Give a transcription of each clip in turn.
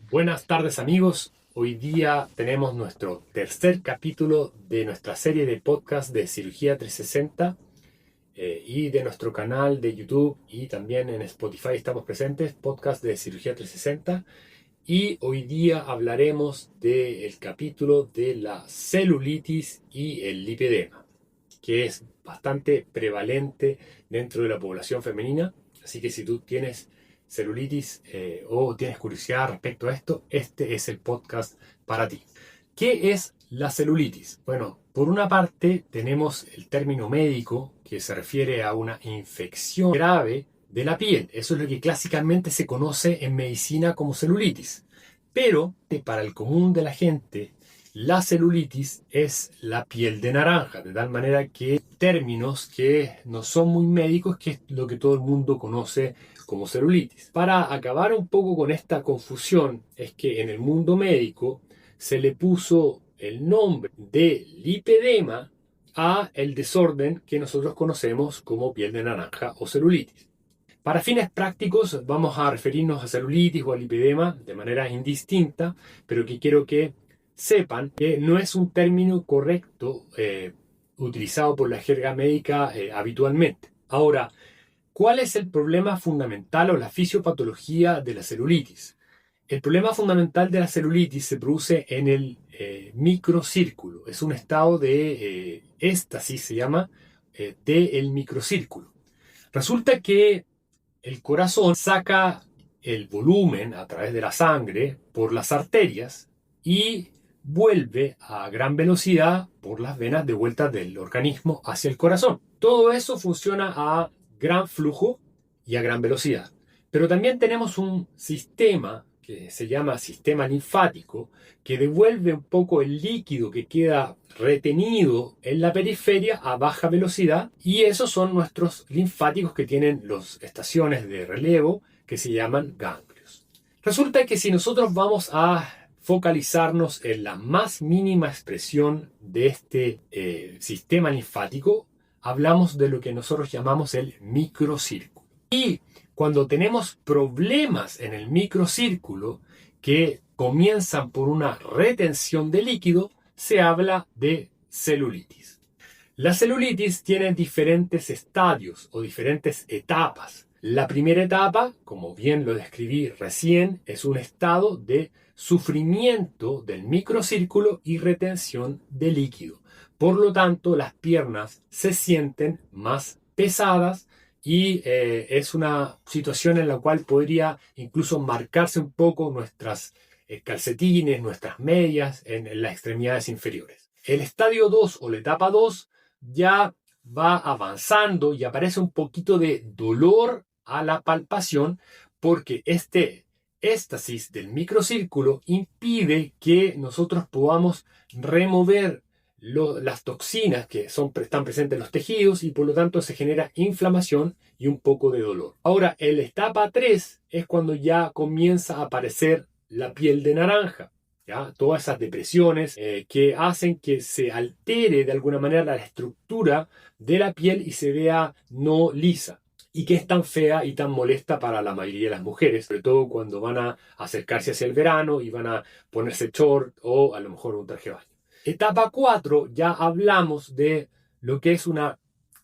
Buenas tardes amigos, hoy día tenemos nuestro tercer capítulo de nuestra serie de podcast de Cirugía 360 y de nuestro canal de YouTube y también en Spotify estamos presentes, podcast de Cirugía 360 y hoy día hablaremos del capítulo de la celulitis y el lipedema, que es bastante prevalente dentro de la población femenina, así que si tú tienes celulitis o tienes curiosidad respecto a esto, este es el podcast para ti. ¿Qué es la celulitis? Bueno, por una parte tenemos el término médico que se refiere a una infección grave de la piel. Eso es lo que clásicamente se conoce en medicina como celulitis. Pero para el común de la gente, la celulitis es la piel de naranja, de tal manera que términos que no son muy médicos, que es lo que todo el mundo conoce como celulitis. Para acabar un poco con esta confusión, es que en el mundo médico se le puso el nombre de lipedema a el desorden que nosotros conocemos como piel de naranja o celulitis. Para fines prácticos vamos a referirnos a celulitis o a lipedema de manera indistinta, pero que quiero que sepan que no es un término correcto utilizado por la jerga médica habitualmente. Ahora, ¿cuál es el problema fundamental o la fisiopatología de la celulitis? El problema fundamental de la celulitis se produce en el microcírculo. Es un estado de éstasis, se llama, del microcírculo. Resulta que el corazón saca el volumen a través de la sangre por las arterias y vuelve a gran velocidad por las venas de vuelta del organismo hacia el corazón. Todo eso funciona a gran flujo y a gran velocidad. Pero también tenemos un sistema que se llama sistema linfático, que devuelve un poco el líquido que queda retenido en la periferia a baja velocidad, y esos son nuestros linfáticos que tienen las estaciones de relevo que se llaman ganglios. Resulta que si nosotros vamos a focalizarnos en la más mínima expresión de este sistema linfático, hablamos de lo que nosotros llamamos el microcírculo. Y cuando tenemos problemas en el microcírculo que comienzan por una retención de líquido, se habla de celulitis. La celulitis tiene diferentes estadios o diferentes etapas. La primera etapa, como bien lo describí recién, es un estado de sufrimiento del microcírculo y retención de líquido. Por lo tanto, las piernas se sienten más pesadas y es una situación en la cual podría incluso marcarse un poco nuestras calcetines, nuestras medias en las extremidades inferiores. El estadio 2 o la etapa 2 ya va avanzando y aparece un poquito de dolor a la palpación porque este éstasis del microcírculo impide que nosotros podamos remover las toxinas que están presentes en los tejidos y por lo tanto se genera inflamación y un poco de dolor. Ahora, en la etapa 3 es cuando ya comienza a aparecer la piel de naranja. ¿Ya? Todas esas depresiones que hacen que se altere de alguna manera la estructura de la piel y se vea no lisa. Y que es tan fea y tan molesta para la mayoría de las mujeres, sobre todo cuando van a acercarse hacia el verano y van a ponerse short o a lo mejor un traje de baño. Etapa 4 ya hablamos de lo que es una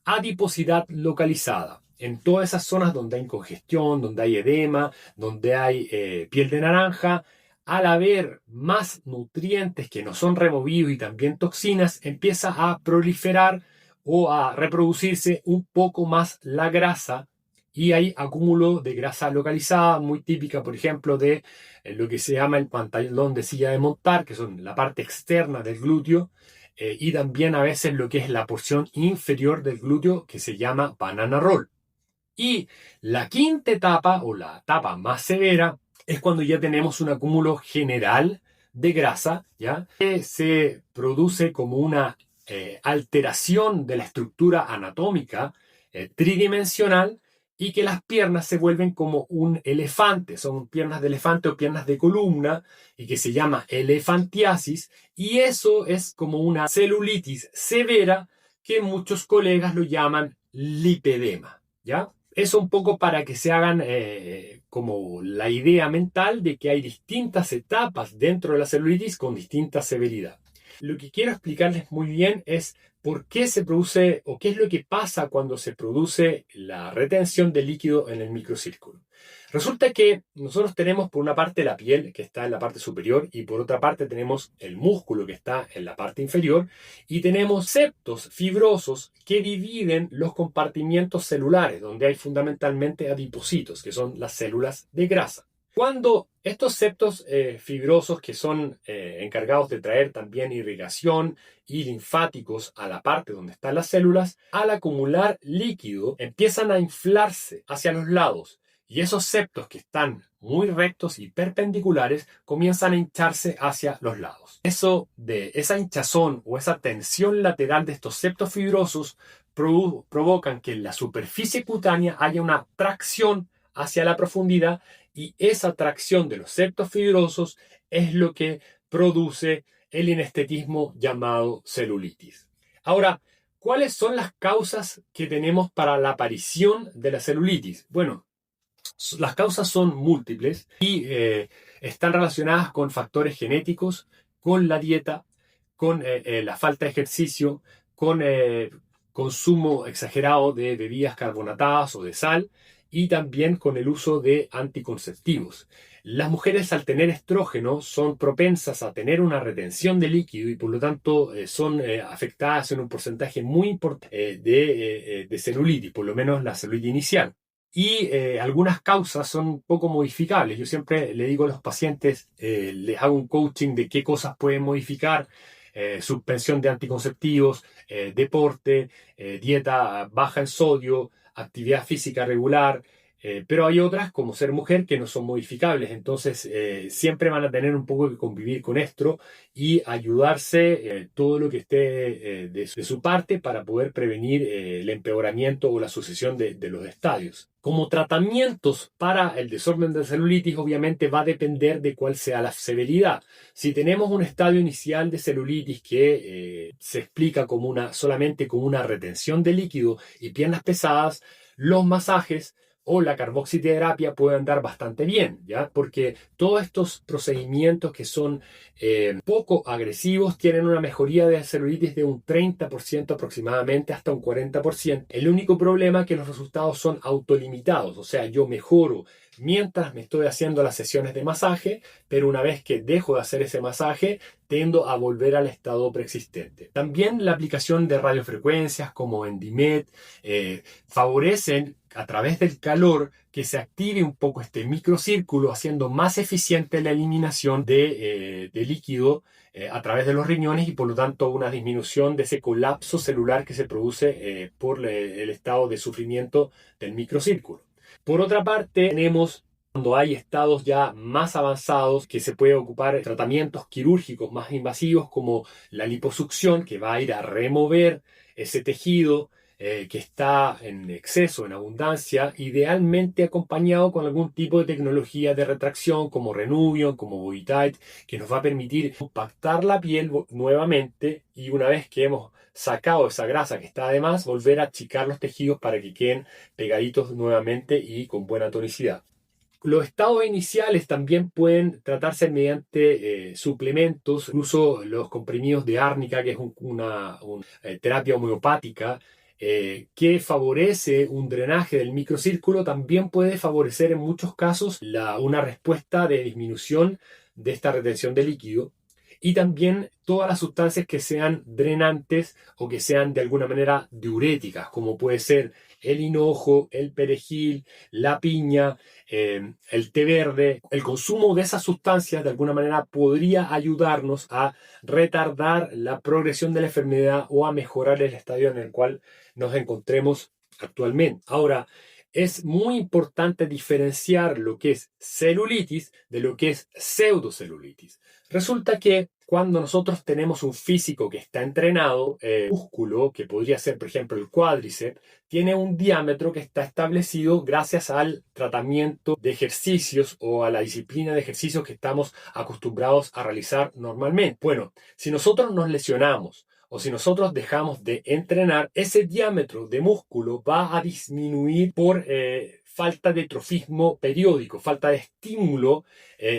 adiposidad localizada. En todas esas zonas donde hay congestión, donde hay edema, donde hay piel de naranja, al haber más nutrientes que no son removidos y también toxinas, empieza a proliferar o a reproducirse un poco más la grasa y hay acúmulo de grasa localizada, muy típica, por ejemplo, de lo que se llama el pantalón de silla de montar, que son la parte externa del glúteo, y también a veces lo que es la porción inferior del glúteo, que se llama banana roll. Y la quinta etapa, o la etapa más severa, es cuando ya tenemos un acúmulo general de grasa, ¿ya? Que se produce como una alteración de la estructura anatómica tridimensional y que las piernas se vuelven como un elefante, son piernas de elefante o piernas de columna y que se llama elefantiasis, y eso es como una celulitis severa que muchos colegas lo llaman lipedema, ¿ya? Eso un poco para que se hagan como la idea mental de que hay distintas etapas dentro de la celulitis con distinta severidad. Lo que quiero explicarles muy bien es por qué se produce o qué es lo que pasa cuando se produce la retención de líquido en el microcírculo. Resulta que nosotros tenemos por una parte la piel que está en la parte superior y por otra parte tenemos el músculo que está en la parte inferior y tenemos septos fibrosos que dividen los compartimientos celulares donde hay fundamentalmente adipocitos que son las células de grasa. Cuando estos septos fibrosos que son encargados de traer también irrigación y linfáticos a la parte donde están las células, al acumular líquido empiezan a inflarse hacia los lados y esos septos que están muy rectos y perpendiculares comienzan a hincharse hacia los lados. Esa hinchazón o esa tensión lateral de estos septos fibrosos provocan que en la superficie cutánea haya una tracción hacia la profundidad y esa tracción de los septos fibrosos es lo que produce el inestetismo llamado celulitis. Ahora, ¿cuáles son las causas que tenemos para la aparición de la celulitis? Bueno, las causas son múltiples y están relacionadas con factores genéticos, con la dieta, con la falta de ejercicio, con consumo exagerado de bebidas carbonatadas o de sal y también con el uso de anticonceptivos. Las mujeres al tener estrógeno son propensas a tener una retención de líquido y por lo tanto son afectadas en un porcentaje muy importante de celulitis, por lo menos la celulitis inicial. Y algunas causas son poco modificables. Yo siempre le digo a los pacientes, les hago un coaching de qué cosas pueden modificar, suspensión de anticonceptivos, deporte, dieta baja en sodio, actividad física regular, pero hay otras como ser mujer que no son modificables, entonces siempre van a tener un poco que convivir con esto y ayudarse todo lo que esté de su parte para poder prevenir el empeoramiento o la sucesión de los estadios. Como tratamientos para el desorden de celulitis, obviamente va a depender de cuál sea la severidad. Si tenemos un estadio inicial de celulitis que se explica solamente como una retención de líquido y piernas pesadas, los masajes o la carboxiterapia puede andar bastante bien, ¿ya? Porque todos estos procedimientos que son poco agresivos tienen una mejoría de celulitis de un 30% aproximadamente hasta un 40%. El único problema es que los resultados son autolimitados, o sea, yo mejoro mientras me estoy haciendo las sesiones de masaje, pero una vez que dejo de hacer ese masaje, tendo a volver al estado preexistente. También la aplicación de radiofrecuencias como Endimet favorecen a través del calor que se active un poco este microcírculo, haciendo más eficiente la eliminación de líquido a través de los riñones y por lo tanto una disminución de ese colapso celular que se produce por el estado de sufrimiento del microcírculo. Por otra parte, tenemos cuando hay estados ya más avanzados que se puede ocupar tratamientos quirúrgicos más invasivos como la liposucción que va a ir a remover ese tejido que está en exceso, en abundancia, idealmente acompañado con algún tipo de tecnología de retracción como Renuvion, como BodyTite, que nos va a permitir compactar la piel nuevamente y una vez que hemos sacado esa grasa que está además, volver a achicar los tejidos para que queden pegaditos nuevamente y con buena tonicidad. Los estados iniciales también pueden tratarse mediante suplementos, incluso los comprimidos de árnica, que es una terapia homeopática, que favorece un drenaje del microcírculo, también puede favorecer en muchos casos una respuesta de disminución de esta retención de líquido y también todas las sustancias que sean drenantes o que sean de alguna manera diuréticas, como puede ser el hinojo, el perejil, la piña, el té verde. El consumo de esas sustancias de alguna manera podría ayudarnos a retardar la progresión de la enfermedad o a mejorar el estadio en el cual nos encontremos actualmente. Ahora, es muy importante diferenciar lo que es celulitis de lo que es pseudocelulitis. Resulta que cuando nosotros tenemos un físico que está entrenado, músculo, que podría ser por ejemplo el cuádriceps, tiene un diámetro que está establecido gracias al tratamiento de ejercicios o a la disciplina de ejercicios que estamos acostumbrados a realizar normalmente. Bueno, si nosotros nos lesionamos o si nosotros dejamos de entrenar, ese diámetro de músculo va a disminuir por falta de trofismo periódico, falta de estímulo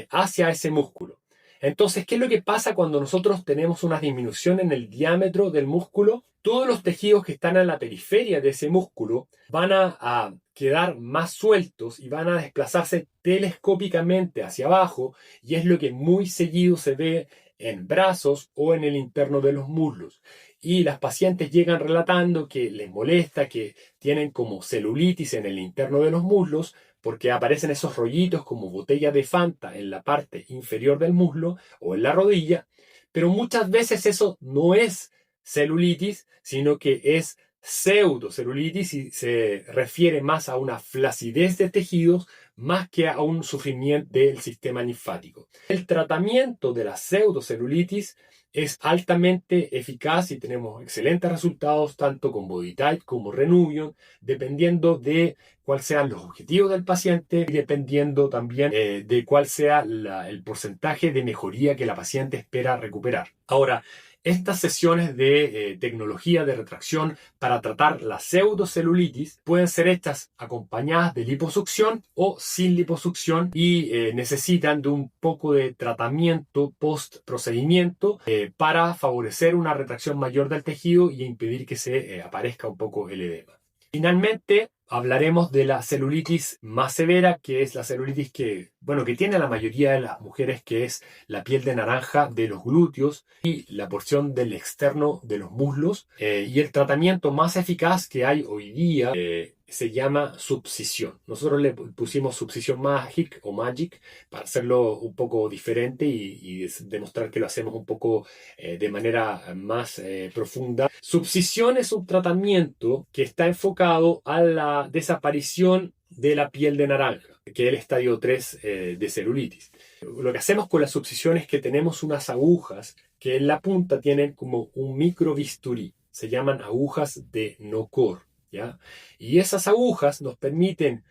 hacia ese músculo. Entonces, ¿qué es lo que pasa cuando nosotros tenemos una disminución en el diámetro del músculo? Todos los tejidos que están en la periferia de ese músculo van a quedar más sueltos y van a desplazarse telescópicamente hacia abajo, y es lo que muy seguido se ve en brazos o en el interno de los muslos. Y las pacientes llegan relatando que les molesta, que tienen como celulitis en el interno de los muslos, porque aparecen esos rollitos como botellas de Fanta en la parte inferior del muslo o en la rodilla, pero muchas veces eso no es celulitis, sino que es pseudocelulitis y se refiere más a una flacidez de tejidos más que a un sufrimiento del sistema linfático. El tratamiento de la pseudocelulitis es altamente eficaz y tenemos excelentes resultados tanto con BodyTite como Renuvion, dependiendo de cuáles sean los objetivos del paciente y dependiendo también de cuál sea el porcentaje de mejoría que la paciente espera recuperar. Ahora, estas sesiones de tecnología de retracción para tratar la pseudocelulitis pueden ser hechas acompañadas de liposucción o sin liposucción y necesitan de un poco de tratamiento post procedimiento para favorecer una retracción mayor del tejido y impedir que se aparezca un poco el edema. Finalmente, hablaremos de la celulitis más severa, que es la celulitis que tiene la mayoría de las mujeres, que es la piel de naranja de los glúteos y la porción del externo de los muslos. Y el tratamiento más eficaz que hay hoy día se llama subcisión. Nosotros le pusimos subcisión Magic o Magic para hacerlo un poco diferente y demostrar que lo hacemos un poco de manera más profunda. Subcisión es un tratamiento que está enfocado a la desaparición de la piel de naranja, que es el estadio 3 de celulitis. Lo que hacemos con la subcisión es que tenemos unas agujas que en la punta tienen como un micro bisturí. Se llaman agujas de Nocor, ¿ya? Y esas agujas nos permiten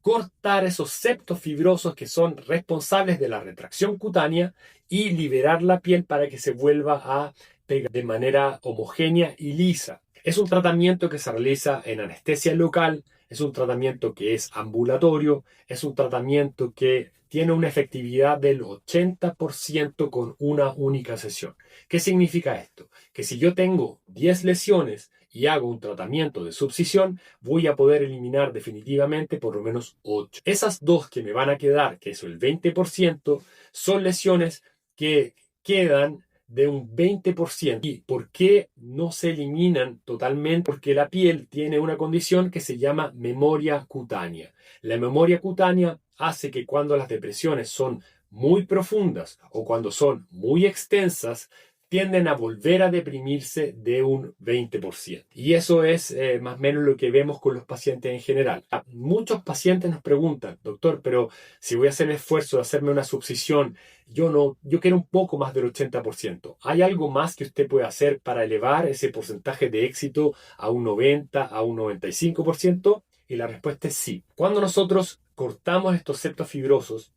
cortar esos septos fibrosos que son responsables de la retracción cutánea y liberar la piel para que se vuelva a pegar de manera homogénea y lisa. Es un tratamiento que se realiza en anestesia local, es un tratamiento que es ambulatorio, es un tratamiento que tiene una efectividad del 80% con una única sesión. ¿Qué significa esto? Que si yo tengo 10 lesiones y hago un tratamiento de subcisión, voy a poder eliminar definitivamente por lo menos 8. Esas dos que me van a quedar, que es el 20%, son lesiones que quedan de un 20%. ¿Y por qué no se eliminan totalmente? Porque la piel tiene una condición que se llama memoria cutánea. La memoria cutánea hace que cuando las depresiones son muy profundas o cuando son muy extensas, tienden a volver a deprimirse de un 20%. Y eso es más o menos lo que vemos con los pacientes en general. Muchos pacientes nos preguntan, doctor, pero si voy a hacer el esfuerzo de hacerme una subcisión, yo quiero un poco más del 80%. ¿Hay algo más que usted puede hacer para elevar ese porcentaje de éxito a un 90, a un 95%? Y la respuesta es sí. Cuando nosotros cortamos estos septos fibrosos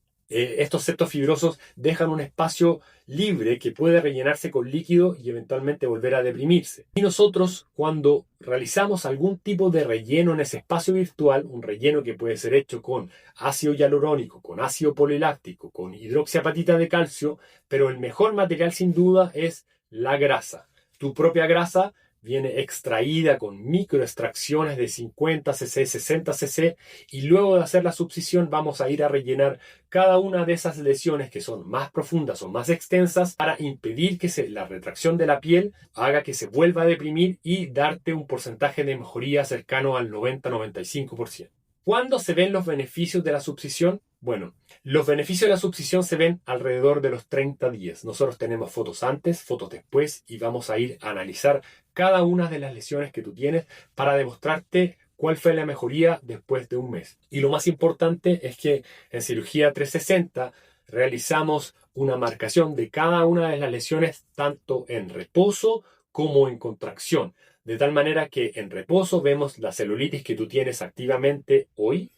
dejan un espacio libre que puede rellenarse con líquido y eventualmente volver a deprimirse. Y nosotros, cuando realizamos algún tipo de relleno en ese espacio virtual, un relleno que puede ser hecho con ácido hialurónico, con ácido poliláctico, con hidroxiapatita de calcio, pero el mejor material sin duda es la grasa. Tu propia grasa viene extraída con microextracciones de 50 cc, 60 cc, y luego de hacer la subcisión vamos a ir a rellenar cada una de esas lesiones que son más profundas o más extensas para impedir que la retracción de la piel haga que se vuelva a deprimir y darte un porcentaje de mejoría cercano al 90-95%. ¿Cuándo se ven los beneficios de la subcisión? Bueno, los beneficios de la subcisión se ven alrededor de los 30 días. Nosotros tenemos fotos antes, fotos después y vamos a ir a analizar cada una de las lesiones que tú tienes para demostrarte cuál fue la mejoría después de un mes. Y lo más importante es que en Cirugía 360 realizamos una marcación de cada una de las lesiones tanto en reposo como en contracción. De tal manera que en reposo vemos la celulitis que tú tienes activamente hoy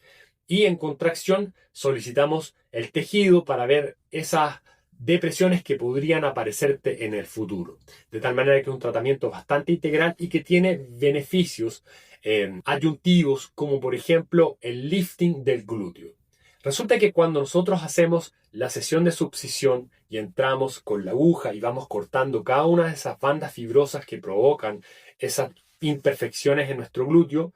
y en contracción solicitamos el tejido para ver esas depresiones que podrían aparecerte en el futuro. De tal manera que es un tratamiento bastante integral y que tiene beneficios ayuntivos, como por ejemplo el lifting del glúteo. Resulta que cuando nosotros hacemos la sesión de subcisión y entramos con la aguja y vamos cortando cada una de esas bandas fibrosas que provocan esas imperfecciones en nuestro glúteo,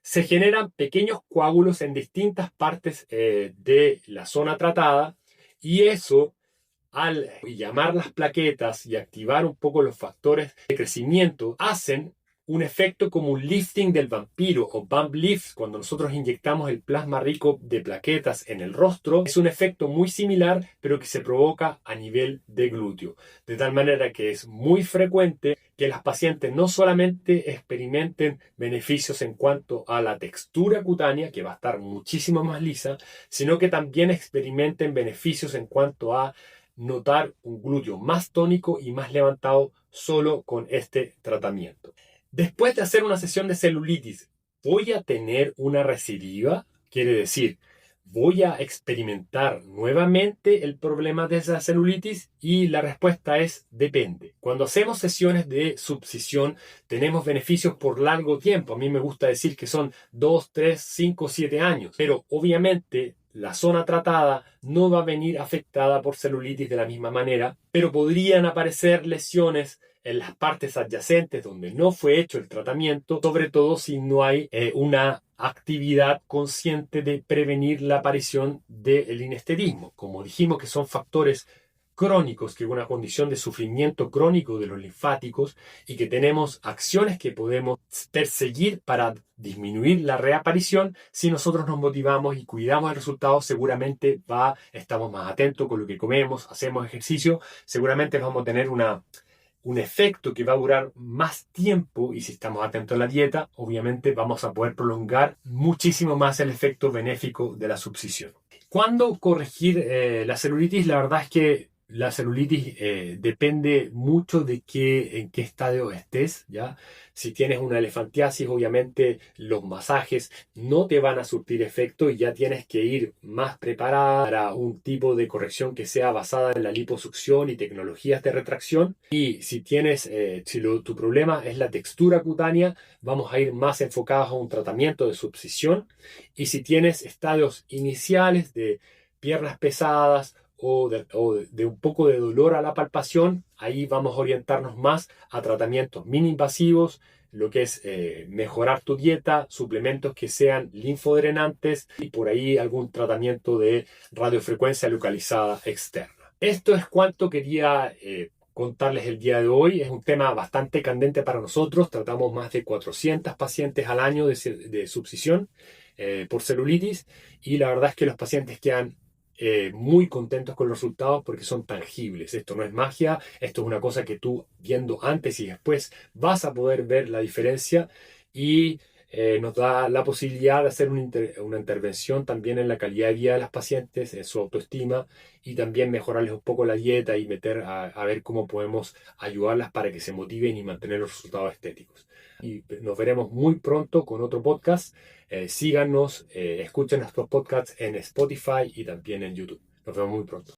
se generan pequeños coágulos en distintas partes de la zona tratada, y eso, al llamar las plaquetas y activar un poco los factores de crecimiento, hacen un efecto como un lifting del vampiro o bump lift. Cuando nosotros inyectamos el plasma rico de plaquetas en el rostro, es un efecto muy similar, pero que se provoca a nivel de glúteo. De tal manera que es muy frecuente que las pacientes no solamente experimenten beneficios en cuanto a la textura cutánea, que va a estar muchísimo más lisa, sino que también experimenten beneficios en cuanto a notar un glúteo más tónico y más levantado solo con este tratamiento. Después de hacer una sesión de celulitis, ¿voy a tener una recidiva? Quiere decir, ¿voy a experimentar nuevamente el problema de esa celulitis? Y la respuesta es depende. Cuando hacemos sesiones de subcisión, tenemos beneficios por largo tiempo. A mí me gusta decir que son 2, 3, 5, 7 años. Pero obviamente la zona tratada no va a venir afectada por celulitis de la misma manera, pero podrían aparecer lesiones en las partes adyacentes donde no fue hecho el tratamiento, sobre todo si no hay una actividad consciente de prevenir la aparición del inesterismo. Como dijimos que son factores crónicos, que es una condición de sufrimiento crónico de los linfáticos, y que tenemos acciones que podemos perseguir para disminuir la reaparición. Si nosotros nos motivamos y cuidamos el resultado, seguramente estamos más atentos con lo que comemos, hacemos ejercicio, seguramente vamos a tener un efecto que va a durar más tiempo, y si estamos atentos a la dieta, obviamente vamos a poder prolongar muchísimo más el efecto benéfico de la subcisión. ¿Cuándo corregir la celulitis? La verdad es que la celulitis depende mucho de en qué estadio estés, ¿ya? Si tienes una elefantiasis, obviamente los masajes no te van a surtir efecto y ya tienes que ir más preparada para un tipo de corrección que sea basada en la liposucción y tecnologías de retracción. Y si tu problema es la textura cutánea, vamos a ir más enfocados a un tratamiento de subcisión. Y si tienes estadios iniciales de piernas pesadas o de un poco de dolor a la palpación, ahí vamos a orientarnos más a tratamientos mini-invasivos, lo que es mejorar tu dieta, suplementos que sean linfodrenantes y por ahí algún tratamiento de radiofrecuencia localizada externa. Esto es cuanto quería contarles el día de hoy. Es un tema bastante candente para nosotros. Tratamos más de 400 pacientes al año de subcisión por celulitis, y la verdad es que los pacientes quedan muy contentos con los resultados porque son tangibles. Esto no es magia, esto es una cosa que tú, viendo antes y después, vas a poder ver la diferencia, y nos da la posibilidad de hacer una intervención también en la calidad de vida de las pacientes, en su autoestima, y también mejorarles un poco la dieta y meter a ver cómo podemos ayudarlas para que se motiven y mantener los resultados estéticos. Y nos veremos muy pronto con otro podcast. Síganos, escuchen nuestros podcasts en Spotify y también en YouTube. Nos vemos muy pronto.